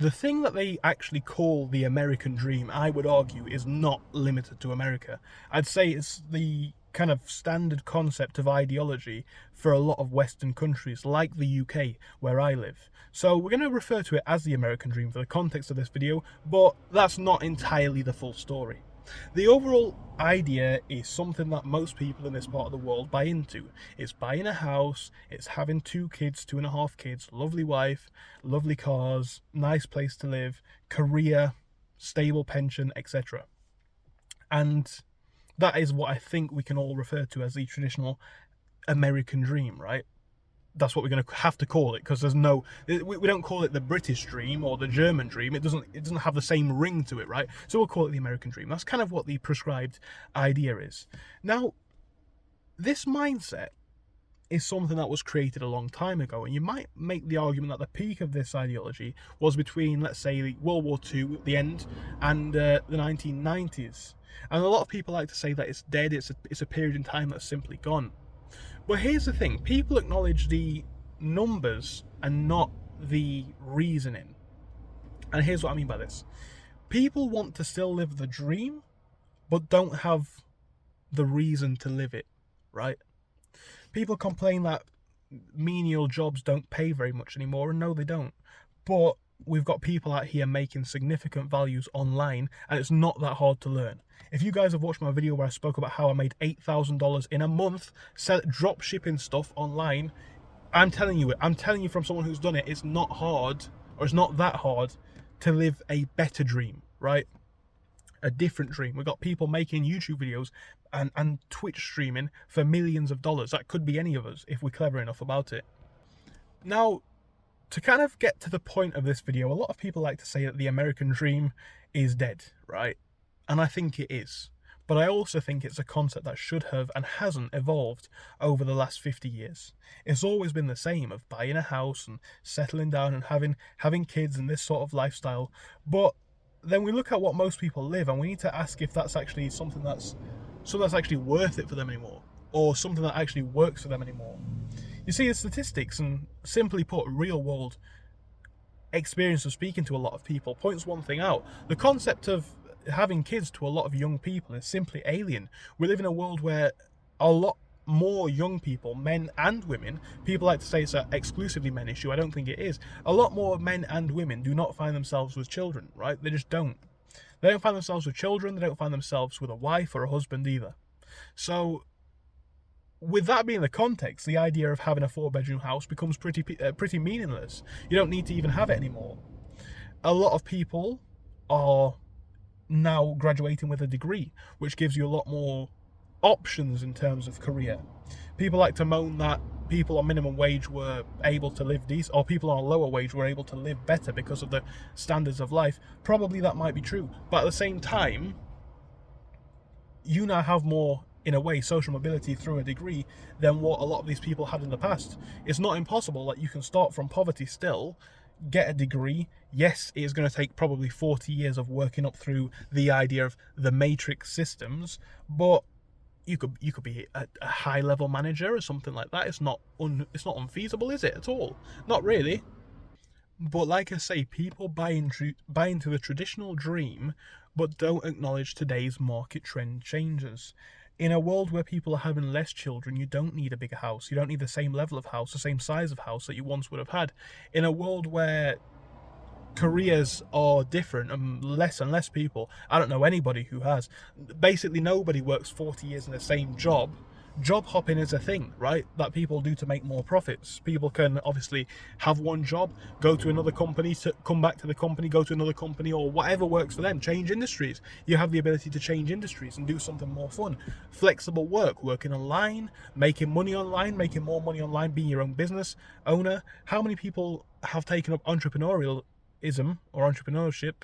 The thing that they actually call the American dream, I would argue, is not limited to America. I'd say it's the kind of standard concept of ideology for a lot of Western countries, like the UK, where I live. So we're going to refer to it as the American dream for the context of this video, but that's not entirely the full story. The overall idea is something that most people in this part of the world buy into. It's buying a house, it's having 2 kids, 2.5 kids, lovely wife, lovely cars, nice place to live, career, stable pension, etc. And that is what I think we can all refer to as the traditional American dream, right? That's what we're going to have to call it, because there's no, we don't call it the British dream or the German dream. It doesn't have the same ring to it, right? So we'll call it the American dream. That's kind of what the prescribed idea is. Now, this mindset is something that was created a long time ago, and you might make the argument that the peak of this ideology was between, let's say, World War II at the end and the 1990s. And a lot of people like to say that it's dead, it's a period in time that's simply gone. But here's the thing, people acknowledge the numbers and not the reasoning. And here's what I mean by this. People want to still live the dream, but don't have the reason to live it, right? People complain that menial jobs don't pay very much anymore, and no, they don't. But we've got people out here making significant values online, and it's not that hard to learn. If you guys have watched my video where I spoke about how I made $8,000 in a month drop shipping stuff online, I'm telling you from someone who's done it, it's not hard, or it's not that hard to live a better dream, right? A different dream. We've got people making YouTube videos and Twitch streaming for millions of dollars. That could be any of us if we're clever enough about it. Now, to kind of get to the point of this video, a lot of people like to say that the American dream is dead, right? And I think it is. But I also think it's a concept that should have and hasn't evolved over the last 50 years. It's always been the same, of buying a house and settling down and having kids and this sort of lifestyle. But then we look at what most people live, and we need to ask if that's actually something that's actually worth it for them anymore, or something that actually works for them anymore. You see, the statistics and, simply put, real world experience of speaking to a lot of people points one thing out. The concept of having kids to a lot of young people is simply alien. We live in a world where a lot more young people, men and women, people like to say it's an exclusively men issue. I don't think it is. A lot more men and women do not find themselves with children, right? They just don't. They don't find themselves with children. They don't find themselves with a wife or a husband either. So, with that being the context, the idea of having a 4-bedroom house becomes pretty meaningless. You don't need to even have it anymore. A lot of people are now graduating with a degree, which gives you a lot more options in terms of career. People like to moan that people on minimum wage were able to live decent, or people on a lower wage were able to live better because of the standards of life. Probably that might be true, but at the same time, you now have more, in a way, social mobility through a degree than what a lot of these people had in the past. It's not impossible that you can start from poverty still, get a degree. Yes, it is going to take probably 40 years of working up through the idea of the matrix systems, but you could be a high-level manager or something like that. It's not unfeasible, is it, at all? Not really. But like I say, people buy into the traditional dream, but don't acknowledge today's market trend changes. In a world where people are having less children, you don't need a bigger house. You don't need the same level of house, the same size of house that you once would have had. In a world where careers are different and less people, I don't know anybody who has. Basically, nobody works 40 years in the same job. Job hopping is a thing, right, that people do to make more profits. People can obviously have one job, go to another company, come back to the company, go to another company, or whatever works for them. Change industries. You have the ability to change industries and do something more fun. Flexible work, working online, making money online, making more money online, being your own business owner. How many people have taken up entrepreneurialism or entrepreneurship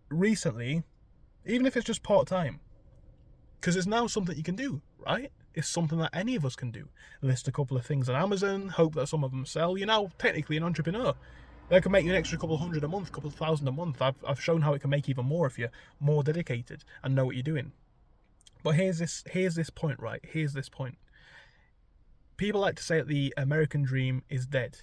recently, even if it's just part-time? Because it's now something you can do, right? It's something that any of us can do. List a couple of things on Amazon, hope that some of them sell. You're now technically an entrepreneur. That can make you an extra couple of hundred a month, couple of thousand a month. I've shown how it can make even more if you're more dedicated and know what you're doing. But here's this point, right? Here's this point. People like to say that the American dream is dead.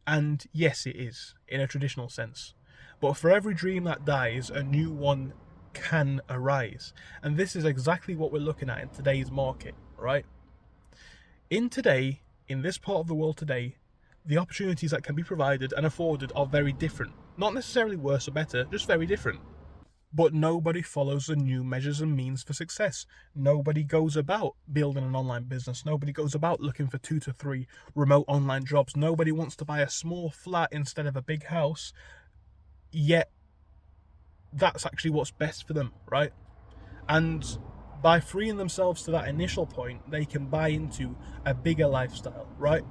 And yes, it is, in a traditional sense. But for every dream that dies, a new one can arise. And this is exactly what we're looking at in today's market, right? In this part of the world today, the opportunities that can be provided and afforded are very different. Not necessarily worse or better, just very different. But nobody follows the new measures and means for success. Nobody goes about building an online business. Nobody goes about looking for 2 to 3 remote online jobs. Nobody wants to buy a small flat instead of a big house. Yet, that's actually what's best for them, right? And by freeing themselves to that initial point, they can buy into a bigger lifestyle, right?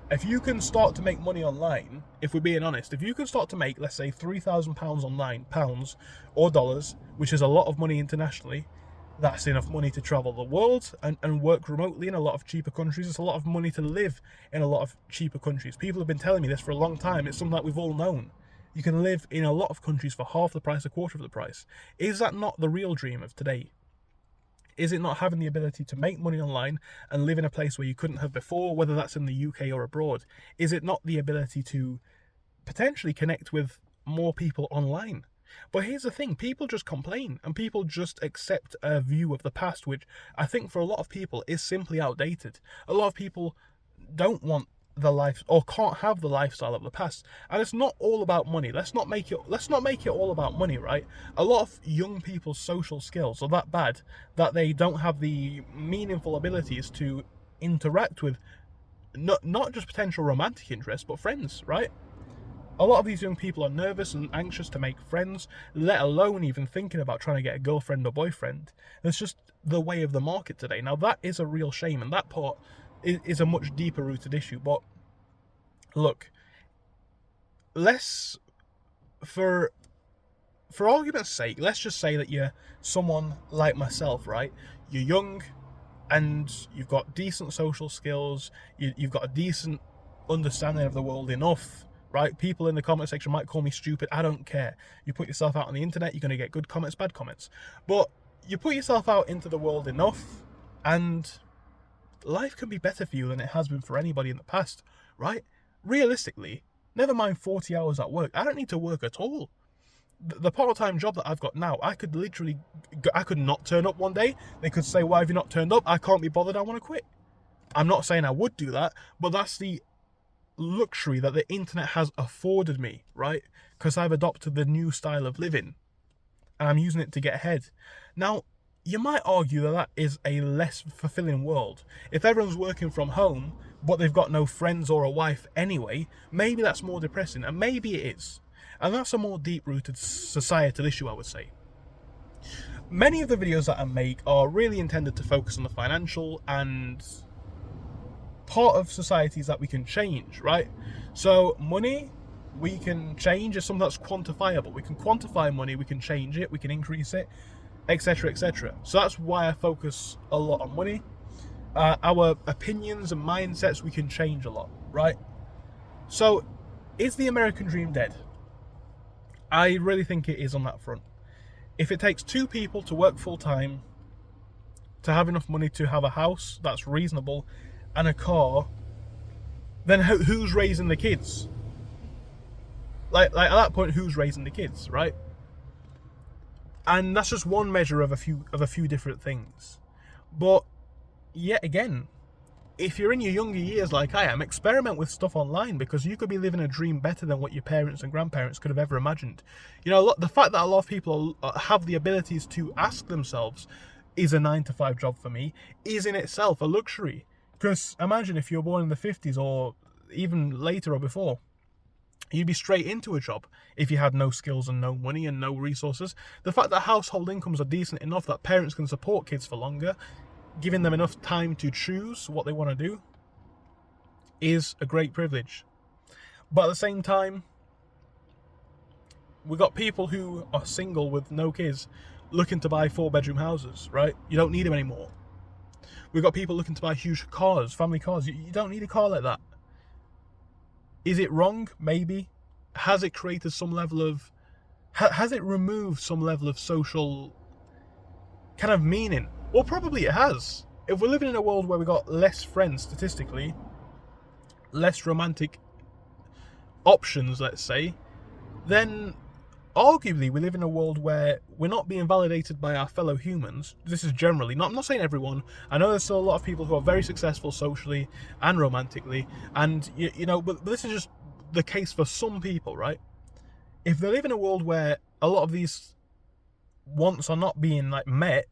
If you can start to make money online, if we're being honest, if you can start to make, let's say, £3,000 online, pounds or dollars, which is a lot of money internationally, that's enough money to travel the world and work remotely in a lot of cheaper countries. It's a lot of money to live in a lot of cheaper countries. People have been telling me this for a long time. It's something that we've all known. You can live in a lot of countries for half the price, a quarter of the price. Is that not the real dream of today? Is it not having the ability to make money online and live in a place where you couldn't have before, whether that's in the UK or abroad? Is it not the ability to potentially connect with more people online? But here's the thing, people just complain and people just accept a view of the past, which I think for a lot of people is simply outdated. A lot of people don't want the life or can't have the lifestyle of the past, and it's not all about money. Let's not make it all about money, right? A lot of young people's social skills are that bad that they don't have the meaningful abilities to interact with not just potential romantic interests but friends, right? A lot of these young people are nervous and anxious to make friends, let alone even thinking about trying to get a girlfriend or boyfriend. It's just the way of the market today. Now that is a real shame, and that part is a much deeper rooted issue. But look, for argument's sake, let's just say that you're someone like myself, right? You're young and you've got decent social skills, you've got a decent understanding of the world enough, right? People in the comment section might call me stupid, I don't care. You put yourself out on the internet, you're going to get good comments, bad comments. But you put yourself out into the world enough and life can be better for you than it has been for anybody in the past, right? Realistically, never mind 40 hours at work, I don't need to work at all. The part-time job that I've got now, I could not turn up one day. They could say, why have you not turned up? I can't be bothered, I want to quit. I'm not saying I would do that, but that's the luxury that the internet has afforded me, right? Because I've adopted the new style of living and I'm using it to get ahead. Now, you might argue that that is a less fulfilling world. If everyone's working from home, but they've got no friends or a wife anyway, maybe that's more depressing, and maybe it is. And that's a more deep-rooted societal issue, I would say. Many of the videos that I make are really intended to focus on the financial and part of societies that we can change, right? So money, we can change, is something that's quantifiable. We can quantify money, we can change it, we can increase it, etc, etc. So that's why I focus a lot on money. Our opinions and mindsets, we can change a lot, right? So is the American dream dead? I really think it is on that front. If it takes 2 people to work full time, to have enough money to have a house that's reasonable and a car, then who's raising the kids? Like at that point, who's raising the kids, right? And that's just one measure of a few different things. But yet again, if you're in your younger years like I am, experiment with stuff online, because you could be living a dream better than what your parents and grandparents could have ever imagined. You know, the fact that a lot of people have the abilities to ask themselves, is a 9-to-5 job for me, is in itself a luxury. Because imagine if you're born in the 50s or even later or before, you'd be straight into a job if you had no skills and no money and no resources. The fact that household incomes are decent enough that parents can support kids for longer, giving them enough time to choose what they want to do, is a great privilege. But at the same time, we've got people who are single with no kids looking to buy 4-bedroom houses, right? You don't need them anymore. We've got people looking to buy huge cars, family cars. You don't need a car like that. Is it wrong? Maybe. Has it created some level of... Has it removed some level of social kind of meaning? Well, probably it has. If we're living in a world where we've got less friends statistically, less romantic options, let's say, then arguably we live in a world where we're not being validated by our fellow humans. This is generally, I'm not saying everyone. I know there's still a lot of people who are very successful socially and romantically, and but this is just the case for some people, right? If they live in a world where a lot of these wants are not being met,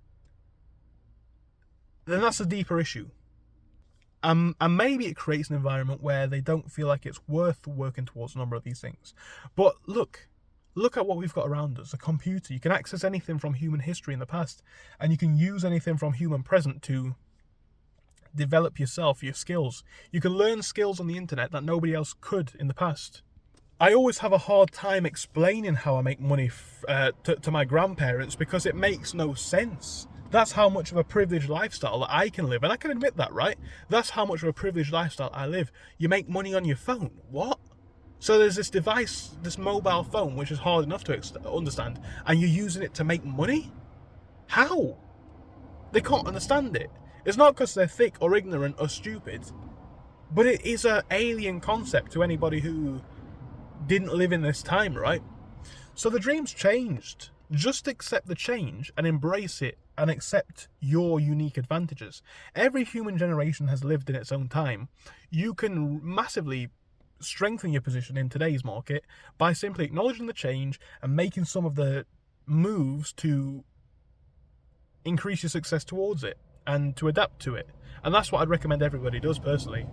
then that's a deeper issue. And maybe it creates an environment where they don't feel like it's worth working towards a number of these things. But look at what we've got around us. A computer. You can access anything from human history in the past, and you can use anything from human present to develop yourself, your skills. You can learn skills on the internet that nobody else could in the past. I always have a hard time explaining how I make money to my grandparents because it makes no sense. That's how much of a privileged lifestyle that I can live. And I can admit that, right? That's how much of a privileged lifestyle I live. You make money on your phone. What? So there's this device, this mobile phone, which is hard enough to understand, and you're using it to make money? How? They can't understand it. It's not because they're thick or ignorant or stupid, but it is an alien concept to anybody who didn't live in this time, right? So the dream's changed. Just accept the change and embrace it and accept your unique advantages. Every human generation has lived in its own time. You can massively strengthen your position in today's market by simply acknowledging the change and making some of the moves to increase your success towards it and to adapt to it. And that's what I'd recommend everybody does personally.